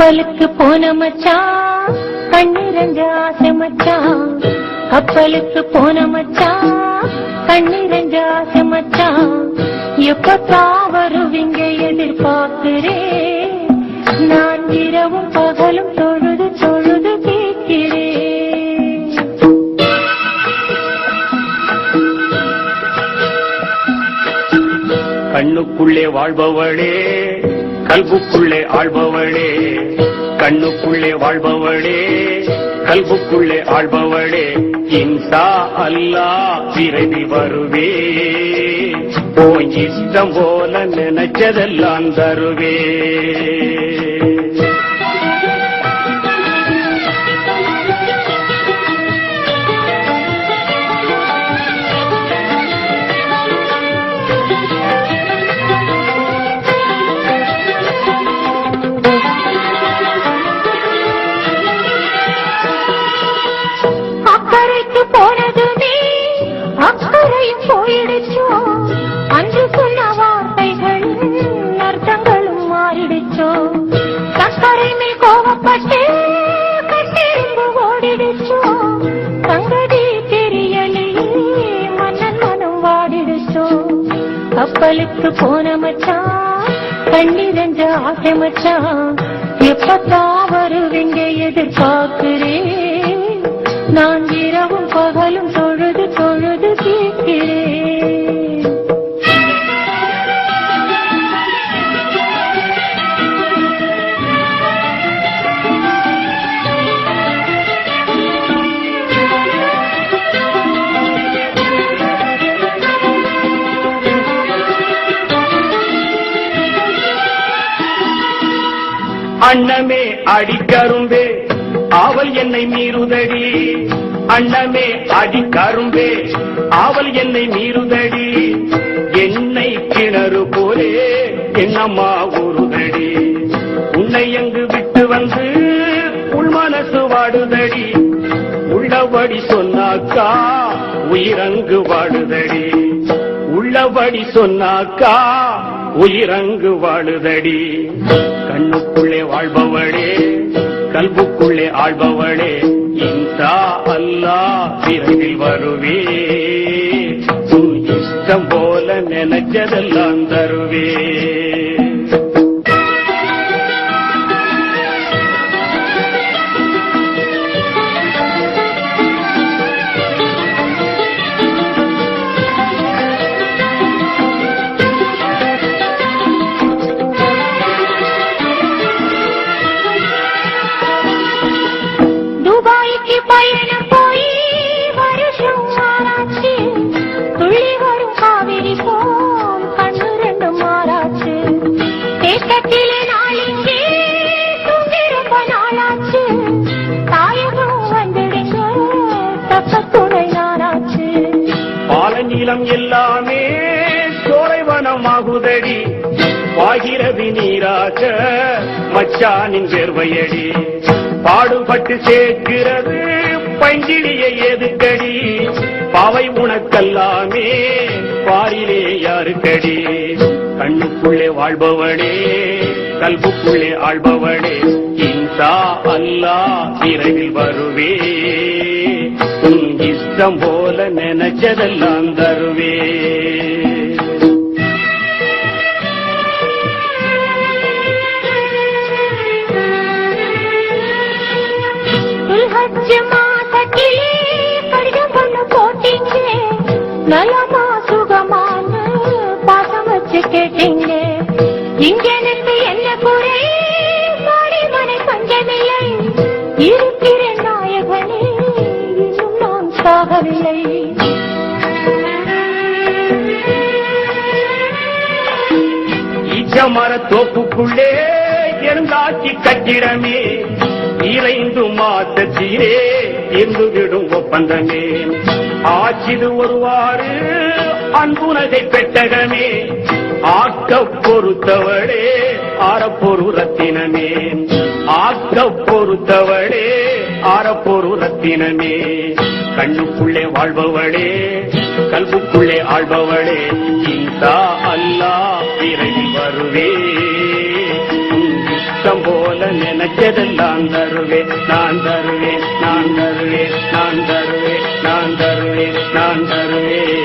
கப்பலுக்கு போன மச்சான் கண்ணிரஞ்ச ஆசை மச்சான். கப்பலுக்கு போன மச்சான் கண்ணிரஞ்ச ஆசை மச்சான். எப்பத்தான் வருவீங்க எதிர்பார்க்கிறேன். நான் இரவும் பகலும் தொழுது தொழுது கேட்கிறேன். கண்ணுக்குள்ளே வாழ்பவளே கல்புக்குள்ளே ஆள்பவளே. கண்ணுக்குள்ளே வாழ்பவளே கல்புக்குள்ளே ஆள்பவளே. இன்ஷா அல்லாஹ் விரைவில் வருவே. உன் இஷ்டம் போல நினைச்சதெல்லாம் தருவே. போயிடுச்சோ அன்று சொன்ன வார்த்தைகள் அர்த்தங்களும் மாறிடுச்சோ. சக்கரை மேல் கோவப்பட்டு கட்டிரும்பு ஓடிடுச்சோ. சங்கதி தெரியலையே மன்னன் மனம் வாடிடுச்சோ. கப்பலுக்கு போன மச்சான் கண்ணிரஞ்ச ஆசை மச்சான். எப்பத்தான் வருவீங்க எதிர்பார்க்கிறேன். நான் இரவும் பகலும் தொழுது தொழுது கேட்கிறேன். அண்ணமே அடிக்கரும்பே ஆவல் என்னை மீறுதடி. அண்ணமே அடிக்கரும்பே ஆவல் என்னை மீறுதடி. என்னை கிணறு போலே என்னம்மா ஊறுதடி. உன்னை எங்கு விட்டு வந்து உள் மனசு வாடுதடி. உள்ளபடி சொன்னாக்கா உயிரங்கு வாடுதடி. உள்ளபடி சொன்னாக்கா உயிரங்கு வாழுதடி. கண்ணுக்குள்ளே வாழ்பவளே கல்புக்குள்ளே ஆள்பவளே. இன்ஷா அல்லாஹ் விரைவில் வருவே. உன் இஷ்டம் போல நினைச்சதெல்லாம் தருவே. பயணம் போய் வருஷம் மாறாச்சு. துள்ளி வரும் காவிரி போல் கண்ணு ரெண்டு மாறாச்சு. தேக்கத்திலே நாளிங்கே தூங்கிருப்ப நாளாச்சு. தாயகம் வந்துடுங்க தப்ப துணை நாராச்சு. பால நீளம் எல்லாமே சோலைவனமாகுதடி. பாகிரதி நீராக மச்சானின் சேர்வையடி. பாடுபட்டு சேர்க்கிறது பஞ்சிலியை எதுக்கடி. பாவை உனக்கல்லாமே பாரிலே யாருக்கடி. கண்ணுக்குள்ளே வாழ்பவளே கல்புக்குள்ளே ஆள்பவளே. இன்ஷா அல்லாஹ் விரைவில் வருவே. உன் இஷ்டம் போல நினைச்சதெல்லாம் தருவே. மாசத்திலே கடிதம் பண்ண போட்டீங்க. நலமா சுகமான பாசம் வச்சு கேட்டீங்க. இங்க எனக்கு என்ன குறை மாடி மனை பஞ்சமில்லை. இருக்கிற நாயகனே இன்னும் நான் சாகவில்லை. ஈச்சமர தோப்புக்குள்ளே இருந்தாட்சி கட்டிடமே. இறைந்து மாத்தீரே இருந்து விடும் ஒப்பந்தமே. ஆட்சிது ஒருவாறு அன்புனதை பெட்டகமே. ஆக்க பொறுத்தவளே ஆரப்பொரு ரத்தினமே. ஆக்க பொறுத்தவளே ஆரப்பொரு ரத்தினமே. கண்ணுக்குள்ளே வாழ்பவளே கல்புக்குள்ளே ஆள்பவளே. இன்ஷா அல்லாஹ் விரைவில் வருவே. இஷ்டம் போல நினைச்சதெல்லாம் தருவேன் நான் தருவேன் நான் தருவேன் நான் தருவேன் நான் தருவேன் நான் தருவேன்